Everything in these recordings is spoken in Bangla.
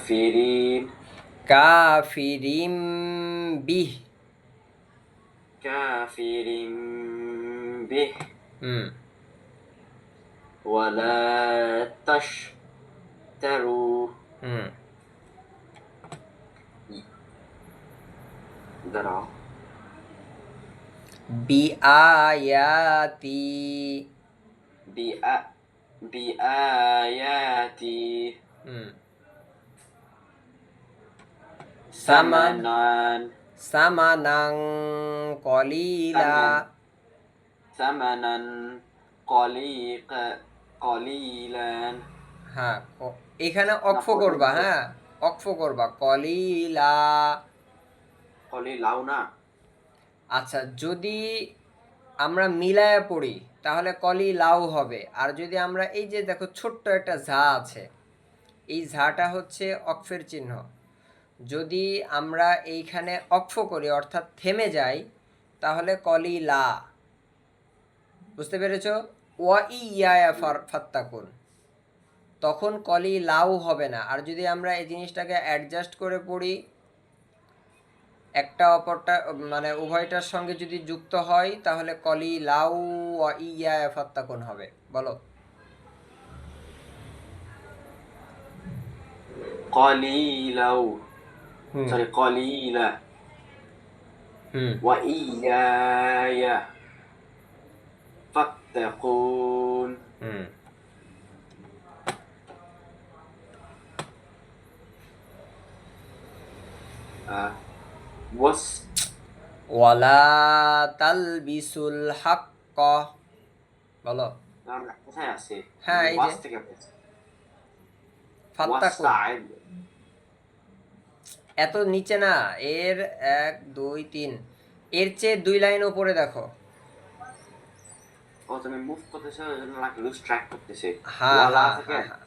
কাফিরিন কাফিরিম বিহ কাফিরিন বিহ হুম ওয়ালা তাশতারু হুম দাঁড়াও বিআয়াতি বিআ বিআয়াতি হুম সামান সামানান সামানাং কলিলা সামানান কলিকা কলিলান হ্যাঁ এখানে না অক্ফ করবা, হ্যাঁ অক্ফ করবা কলিলা। কলিলাও না আচ্ছা, যদি আমরা মিলায়া পড়ি তাহলে কলি লাউ হবে। আর যদি আমরা এই যে দেখো ছোট্ট একটা ঝা আছে, এই ঝাটা হচ্ছে অক্ফের চিহ্ন। যদি আমরা এইখানে অক্ফ করি অর্থাৎ থেমে যাই তাহলে কলি লা। বুঝতে পেরেছো? ওয়া ইয়া ফাত্তাকুন, তখন কলি লাউ হবে না। আর যদি আমরা এই জিনিসটাকে অ্যাডজাস্ট করে পড়ি, একটা অপরটা মানে উভয়টার সঙ্গে যদি যুক্ত হয় তাহলে কলি লাউ ওয়া ইয়া ফাত্তাকুন হবে। বলো। কলিলাও হুম সরি কলিলা হুম ওয়া ইয়ায়া ফাত্তাকুন হুম ওয়াস ওয়ালা তালবিসুল হাক্ক। বলো। কোথায় আছে হ্যাঁ, এই যে ওয়াস থেকে পড়ছে ফাত্তাকুন। ওয়াস্তাইদ এত নিচে না, এর 1 2 3 এর চেয়ে 2 লাইন উপরে দেখো। ও তুমি মুভ করতেছো এজন্য নাকি লুজ ট্র্যাক করতেছে হ্যাঁ ওয়ালা হ্যাঁ থেকে হ্যাঁ হ্যাঁ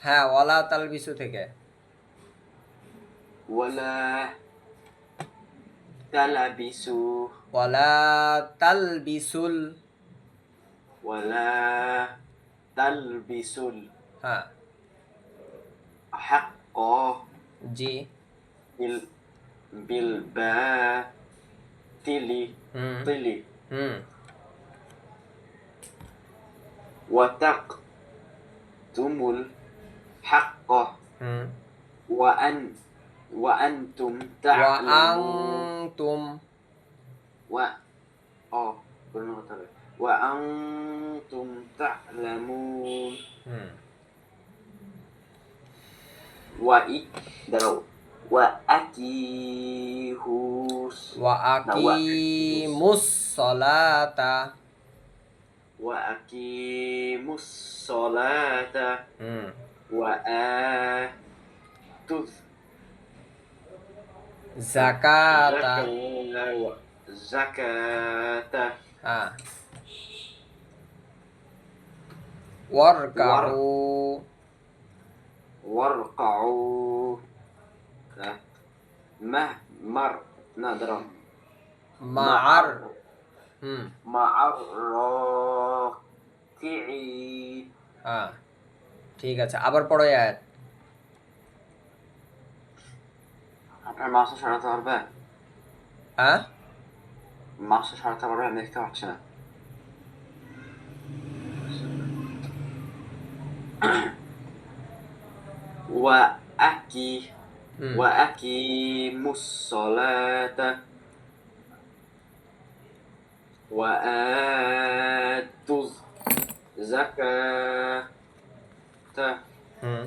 হ্যাঁ, ওয়ালা তালবিসু থেকে। ওয়ালা তালাবিসু ওয়ালা তালবিসুল। ওয়ালা তালবিসুল হ্যাঁ হাক্ক জি বিল বিল বাতিলি হুম তিলি হুম وتقتموا الحق হুম وأنتم ওয়া تعلمون আনতুম। و قلنا غلط. وأنتم تعلمون হুম دروا وأتيهوس ওয়া وأتيهوس আকিমুস সলাতা। وأقيموا الصلاة হুম وآتوا জাকাতা। الزكاة হ্যাঁ ওয়ারকাউ। واركعوا مر نادرا মাআর। হুম مع الراكعين হ্যাঁ ঠিক আছে, আবার পড়ো এই আয়াত। আপনার মাছটা সরাতে পারবে হ্যাঁ মাছটা সরাতে পারবে আমি দেখতে পাচ্ছি না হুম وأقيموا الصلاة وآتوا الزكاة হুম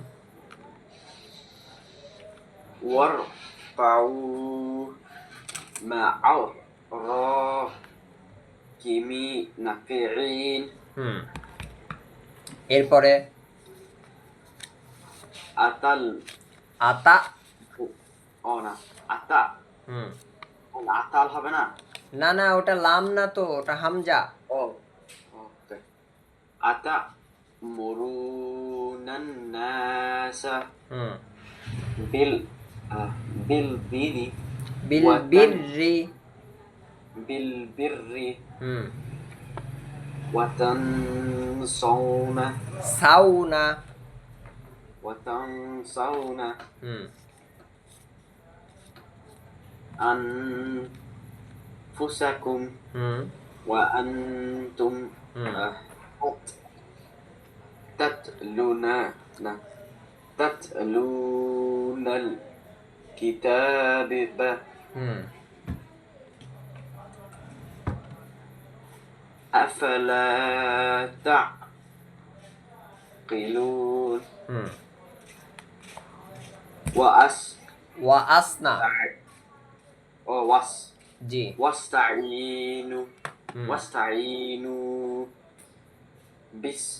واركعوا مع الراكعين হুম এরপরে আতাল আতা। না আতা হুম আতাল হবে না না না, ওটা লাম না তো, ওটা হামজা। ওকে আতা মুরুনান নাসা হুম বিল বিল বিরি বিল বিররি। বিল বিররি হুম ওয়াতানসাউনা সাউনা। وتنسون হুম أنفسكم হুম وأنتم হুম آه، تتلون تتلون الكتاب হুম أفلا تعقلون হুম وأس ওয়া আসনা وس জি واستعينوا হুম واستعينوا بالصبر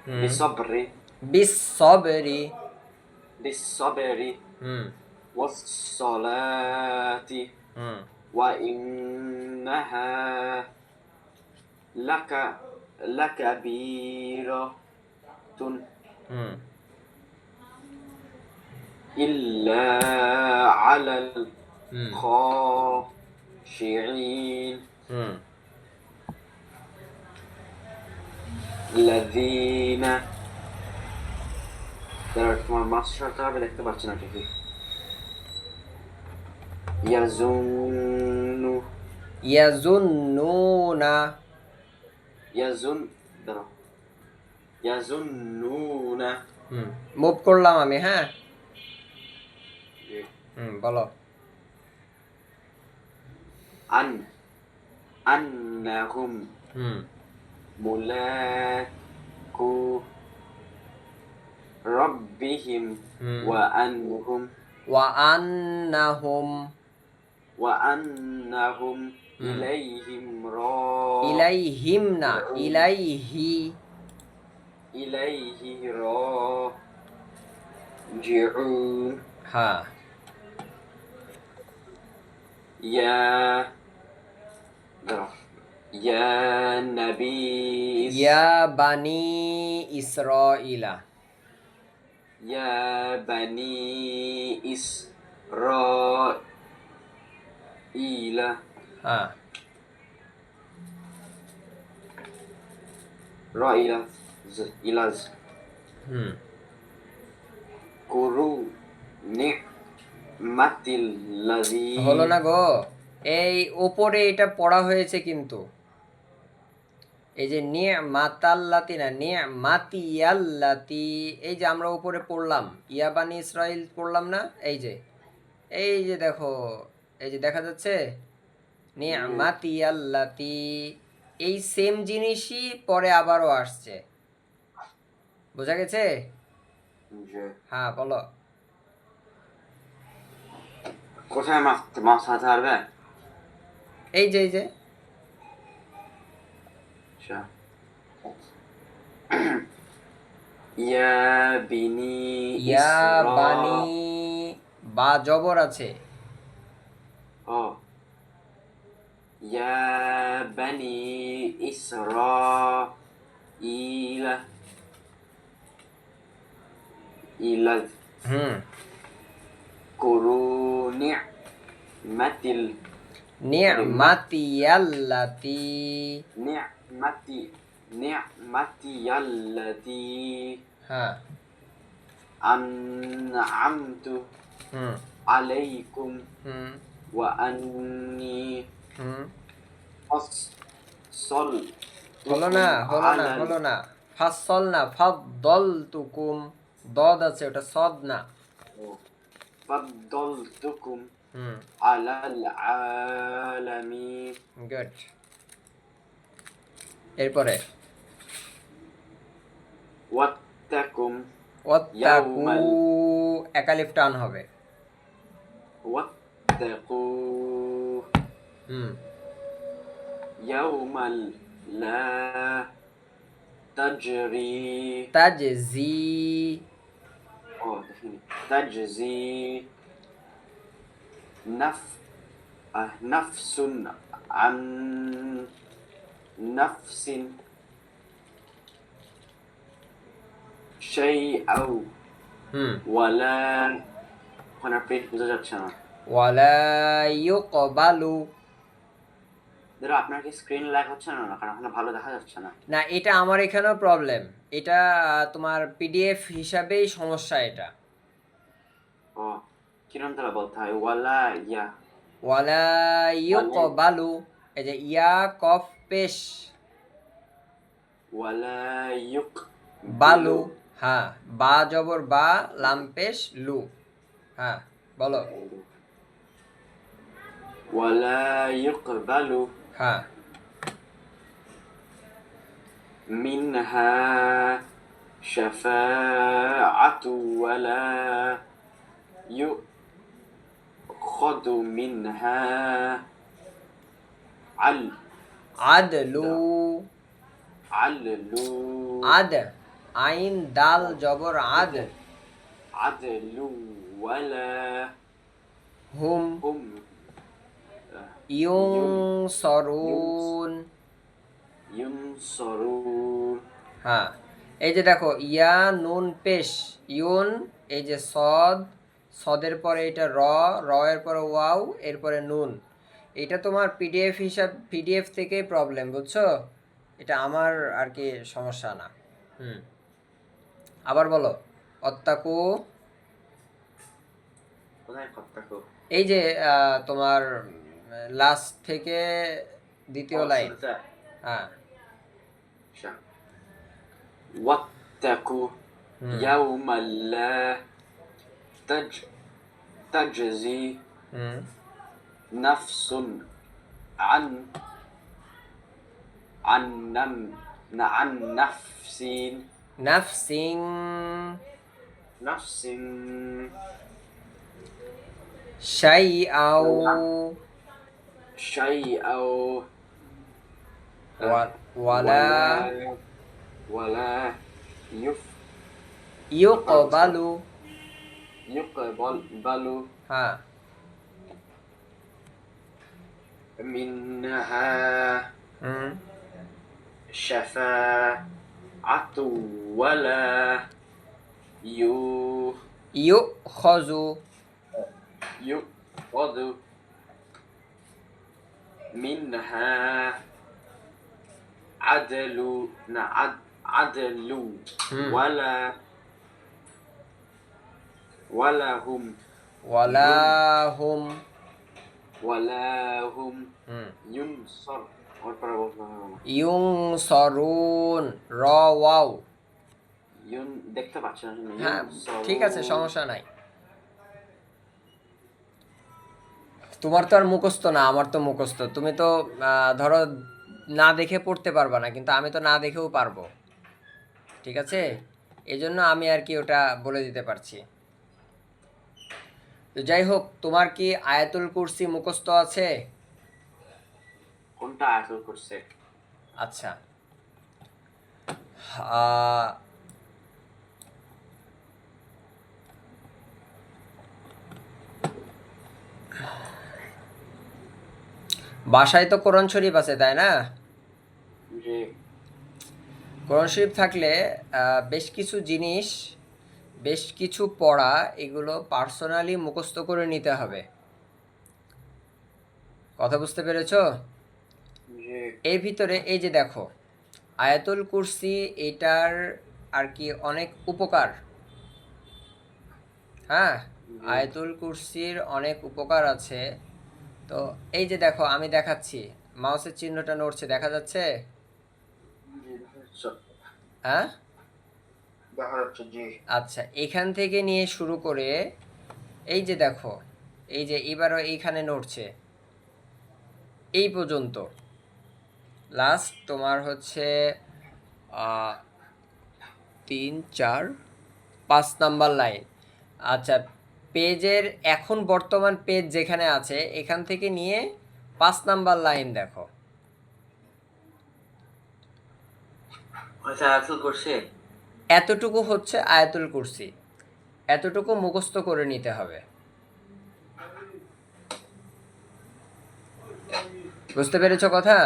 হুম بالصبر বিসসবরি بالصبر হুম والصلاة হুম وإنها لك لكبيرة হুম إلا على হুম الخاشعين হুম الذين দাঁড়াও, তোমার মাস্টারটা আমি দেখতে পাচ্ছি না ঠিকই ইয়াজুন্নু ইয়াজুন্নুনা ইয়াজুন দাঁড়াও ইয়াজুন্নুনা হুম মুভ করলাম আমি হ্যাঁ বলো আন আন্নাহুম হুম মুলাকু রব্বিহিম হুম ওয়া আনহুম ওয়া আন্নাহুম ইলাইহিম ইলাইহিম না ইলাইহি ইলাইহি রাজিউন হ্যাঁ ইয়া দাঁড়াও ইয়া নবী ইয়া বানি ইসরাইলা ইয়া বানি ইসরাইলা হ্যাঁ রাইলা ইলাজ হুম কুরু নি'মাতিল্লাযী হলো না গো এই ওপরে এটা পড়া হয়েছে কিন্তু এই যে নি'মাতাল্লাতি না নি'মাতিয়াল্লাতি এই যে আমরা উপরে পড়লাম ইয়া বানি ইসরাইল পড়লাম না এই যে দেখো এই যে দেখা যাচ্ছে নি'মাতিয়াল্লাতি এই সেম জিনিসই পরে আবারও আসছে বোঝা গেছে যে হ্যাঁ বলো কোথায় মাছ হাতে পারবে এই যে আচ্ছা ইয়া বিনি ইয়া বানি বা জবর আছে ও ইয়া বানি ইসরাইলা ইলাজ হুম কুরু নি'মাতিল নি'মাতিয়াল্লাতি নি'মাতিয়াল্লাতী হ্যাঁ আন'আমতু হুম আলাইকুম হুম ওয়া আন্নী হুম ফাসসাল হলো না ফাসল না ফাদ্দল তুকুম দদ আছে ওটা সদ না ফাদ্দালতুকুম হুম আলাল আলামিন গুড এরপরে ওয়াত্তাকুম ওয়াত্তাকু ইয়াউমাল একালিফ টান হবে ওয়াত্তাকু হুম ইয়াউমাল লা তাজরি তাজজি দেখিনি তাজজি নাফসুন আন নাফসিন শাইআউ হুম ওয়ালা ওখানে প্রিন্ট বোঝা যাচ্ছে না ওয়ালা ইউকবালু দাদা আপনার কি স্ক্রিন ল্যাগ হচ্ছে না? কারণ ওখানে ভালো দেখা যাচ্ছে না। না, এটা আমার এখানেও প্রবলেম। এটা তোমার পিডিএফ হিসাবেই সমস্যা এটা। ও কিরম তারা বলতে হয়? ওয়ালা ইয়া ওয়ালা ইউকবালু, এই যে ইয়া কফ পেশ ওয়ালা ইউক বালু। হ্যাঁ, বা জবর বা, লাম পেশ লু। হ্যাঁ, বলো। ওয়ালা ইউকবালু হ্যাঁ, মিনহা শাফাআতু ওয়ালা ইউখাযু মিনহা আল আদলু। আলু আদ, আইন দাল জবর আদ। আদলু ওয়ালা হুম হুম ইউং সরুন। ইউনসরুন। হ্যাঁ, এই যে দেখো ইয়া নুন পেশ ইউন, এই যে সদ, সদের পরে এটা র, র এর পরে ওয়াও, এরপরে নুন। এটা তোমার পিডিএফ থেকেই প্রবলেম, বুঝছো? এটা আমার আর কি সমস্যা না। হুম, আবার বলো। অত্তাকু, কোথায় কথা কো? এই যে তোমার লাস্ট থেকে দ্বিতীয় লাইন। হ্যাঁ। واتقوا হুম يوما لا تجزي হুম نفس عن عن عن নাফসিং نفس শাইআও شيئا ওয়ালা ولا ইউকবালু। يقبل হ্যাঁ, منها হুম شفاعة ولا ইউখযু। يؤخذ منها عدل عدل হুম ولا هم ওয়ালাহুম। হুম ينصر ইউংসরুন, র ওয়াও। দেখতে পাচ্ছেন না হ্যাঁ, ঠিক আছে, সমস্যা নাই। তোমার তো আর মুখস্থ না, আমার তো মুখস্থ। তুমি তো ধরো না দেখে পড়তে পারবা না, কিন্তু আমি তো না দেখেও পারবো। ঠিক আছে, এই জন্য আমি আর কি ওটা বলে দিতে পারছি। তো যাই হোক, তোমার কি আয়াতুল কুরসি মুখস্থ আছে? কোনটা আসল করছে? আচ্ছা, আহ, বাসায় তো কোরআন শরীফ আছে, তাই না? যে কোরআন শরীফ থাকলে বেশ কিছু জিনিস, বেশ কিছু পড়া, এগুলো পার্সোনালি মুখস্থ করে নিতে হবে। কথা বুঝতে পেরেছো? যে এর ভিতরে এই যে দেখো, আয়াতুল কুরসি, এটার আর কি অনেক উপকার। হ্যাঁ, আয়াতুল কুরসির অনেক উপকার আছে। তো এই যে দেখো, আমি দেখাচ্ছি, মাউসের চিহ্নটা নড়ছে, দেখা যাচ্ছে? হ্যাঁ, আচ্ছা, এখান থেকে নিয়ে শুরু করে এই যে দেখো, এই যে এবারও এইখানে নড়ছে, এই পর্যন্ত লাস্ট তোমার হচ্ছে 3, 4, 5 নাম্বার লাইন। আচ্ছা, পেজের এখন বর্তমান পেজ যেখানে আছে, এখান থেকে নিয়ে 5 নাম্বার লাইন দেখো। এতটুকু হচ্ছে আয়াতুল কুরসি, এতটুকু মুখস্থ করে নিতে হবে। বুঝতে পেরেছো কথা?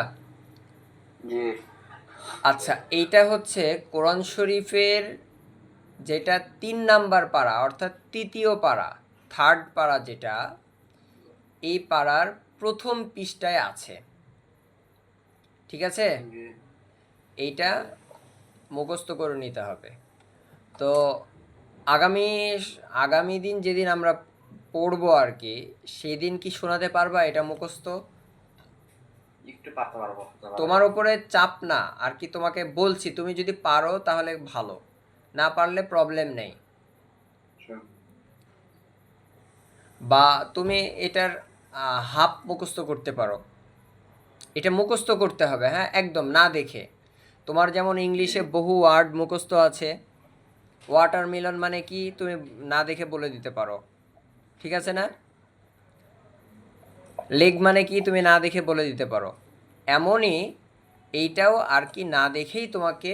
আচ্ছা, এইটা হচ্ছে কোরআন শরীফের যেটা 3 নাম্বার পারা, অর্থাৎ তৃতীয় পারা, থার্ড পারা যেটা, এই পাড়ার প্রথম পৃষ্ঠায় আছে। ঠিক আছে, জি এইটা মুখস্থ করে নিতে হবে। তো আগামী আগামী দিন যেদিন আমরা পড়বো আর কি, সেদিন কি শোনাতে পারবা এটা মুখস্থ? একটু পারতে পারবো। তোমার উপরে চাপ না আর কি, তোমাকে বলছি তুমি যদি পারো তাহলে ভালো, না পারলে প্রবলেম নেই। Sure. বা তুমি এটার হাফ মুখস্থ করতে পারো, এটা মুখস্থ করতে হবে, হ্যাঁ, একদম না দেখে। তোমার যেমন ইংলিশে বহু ওয়ার্ড মুখস্থ আছে, ওয়াটারমেলন মানে কি তুমি না দেখে বলে দিতে পারো, ঠিক আছে না? লেগ মানে কি তুমি না দেখে বলে দিতে পারো। এমনই এইটাও আর কি না দেখেই তোমাকে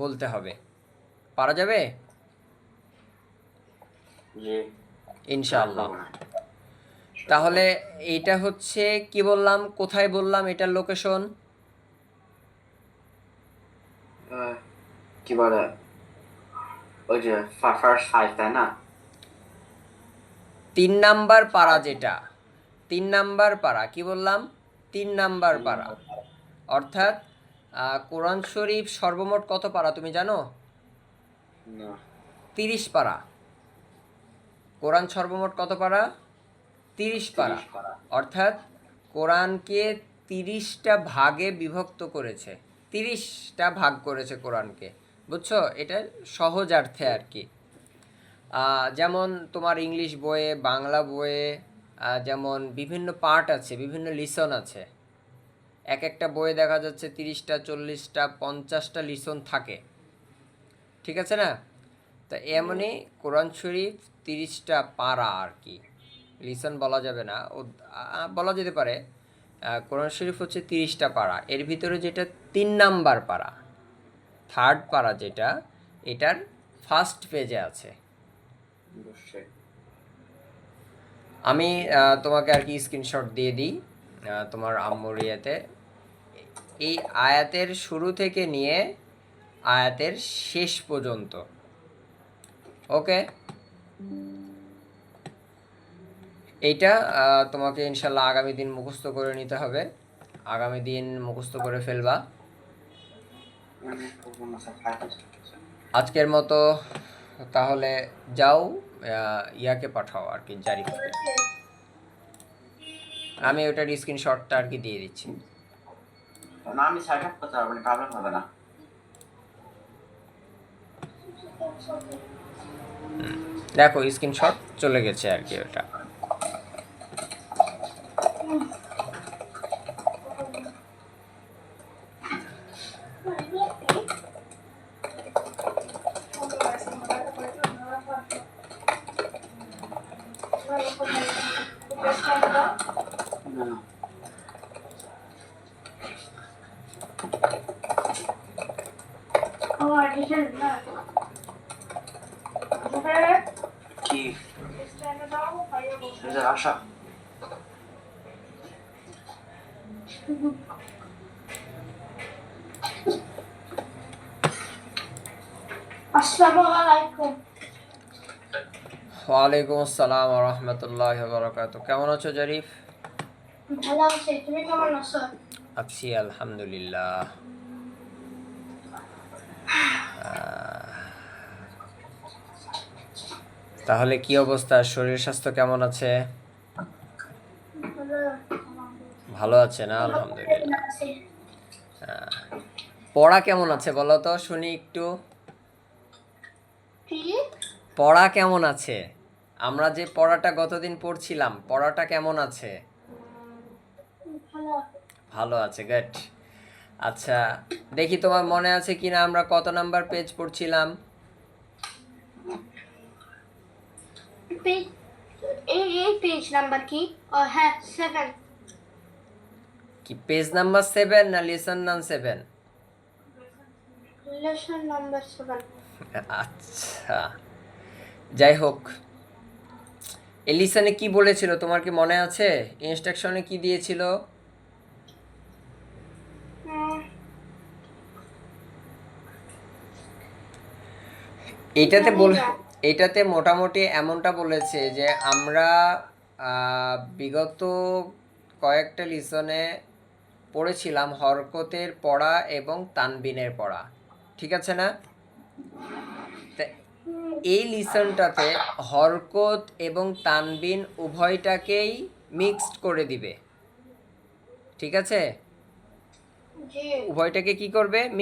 বলতে হবে। পারা যাবে জি ইনশাআল্লাহ। তাহলে এইটা হচ্ছে কি বললাম, কোথায় বললাম এটার লোকেশন? কি বলে ওই যে ফার্স্ট ফাইভ, তাই না? 3 নাম্বার পারা, যেটা 3 নাম্বার পারা, কি বললাম, 3 নাম্বার পারা। অর্থাৎ কোরআন শরীফ সর্বমোট কত পারা তুমি জানো? না 30 পারা। কোরআন সর্বমোট কত পারা? 30 পারা। অর্থাৎ কোরআনকে 30টা ভাগে বিভক্ত করেছে, 30টা ভাগ করেছে কোরআনকে, বুঝছো? এটা সহজার্থে আর কি। যেমন তোমার ইংলিশ বইয়ে, বাংলা বইয়ে যেমন বিভিন্ন পার্ট আছে, বিভিন্ন লিসন আছে, এক একটা বইয়ে দেখা যাচ্ছে 30টা, 40টা, 50টা লিসন থাকে, ঠিক আছে না? তো এমনই কোরআন শরীফ 30টা পারা আর কি, লিসন বলা যাবে না, বলা যেতে পারে। কোরআন শরীফ হচ্ছে 30টা পারা, এর ভিতরে যেটা 3 নাম্বার পারা, থার্ড পারা যেটা, এটার ফার্স্ট পেজে আছে। আমি তোমাকে আর কি স্ক্রিনশট দিয়ে দিই তোমার আম্মুর ইয়েতে, এই আয়াতের শুরু থেকে নিয়ে আয়াতের শেষ পর্যন্ত। ওকে, এইটা তোমাকে ইনশাল্লাহ আগামী দিন মুখস্থ করে নিতে হবে, আগামী দিন মুখস্থ করে ফেলবা। আজকের মতো তাহলে যাও, ইয়াকে পাঠাও আর কি, জারিফকে। আমি ওটার স্ক্রিনশটটা আর কি দিয়ে দিচ্ছি। না আমি সাইড আপ করতে পারবো না, প্রবলেম হবে না। দেখো স্ক্রিনশট চলে গেছে আর কি ওটা। কি আশা আসসালামু আলাইকুম। ওয়ালাইকুম আসসালাম ওয়া রাহমাতুল্লাহি ওয়া বারাকাতুহু। কেমন আছো জারিফ? ভালো আছি, তুমি কেমন আছো? আছি আলহামদুলিল্লাহ। তাহলে কি অবস্থা, শরীর স্বাস্থ্য কেমন আছে? ভালো আছে না? আলহামদুলিল্লাহ। পড়া কেমন আছে বলো তো শুনি একটু, পড়া কেমন আছে? আমরা যে পড়াটা গতদিন পড়ছিলাম, পড়াটা কেমন আছে? ভালো আছে, গুড। আচ্ছা, দেখি তোমার মনে আছে কিনা আমরা কত নাম্বার পেজ পড়ছিলাম? এই পেজ নাম্বার কি? হ্যাঁ 7। কি পেজ নাম্বার 7 না লেসন নাম্বার 7? Lesson number 7। আচ্ছা, যাই হোক, এই লিসনে কি বলেছিল তোমার কি মনে আছে? ইনস্ট্রাকশনে কি দিয়েছিল? এইটাতে মোটামুটি এমনটা বলেছে যে আমরা বিগত কয়েকটা লিসনে পড়েছিলাম হরকতের পড়া এবং তানবিনের পড়া, ঠিক আছে না? তা এই লিসনটাতে হরকত এবং তানবিন উভয়টাকেই মিক্সড করে দিবে, ঠিক আছে? জি উভয়টাকে কি করবে?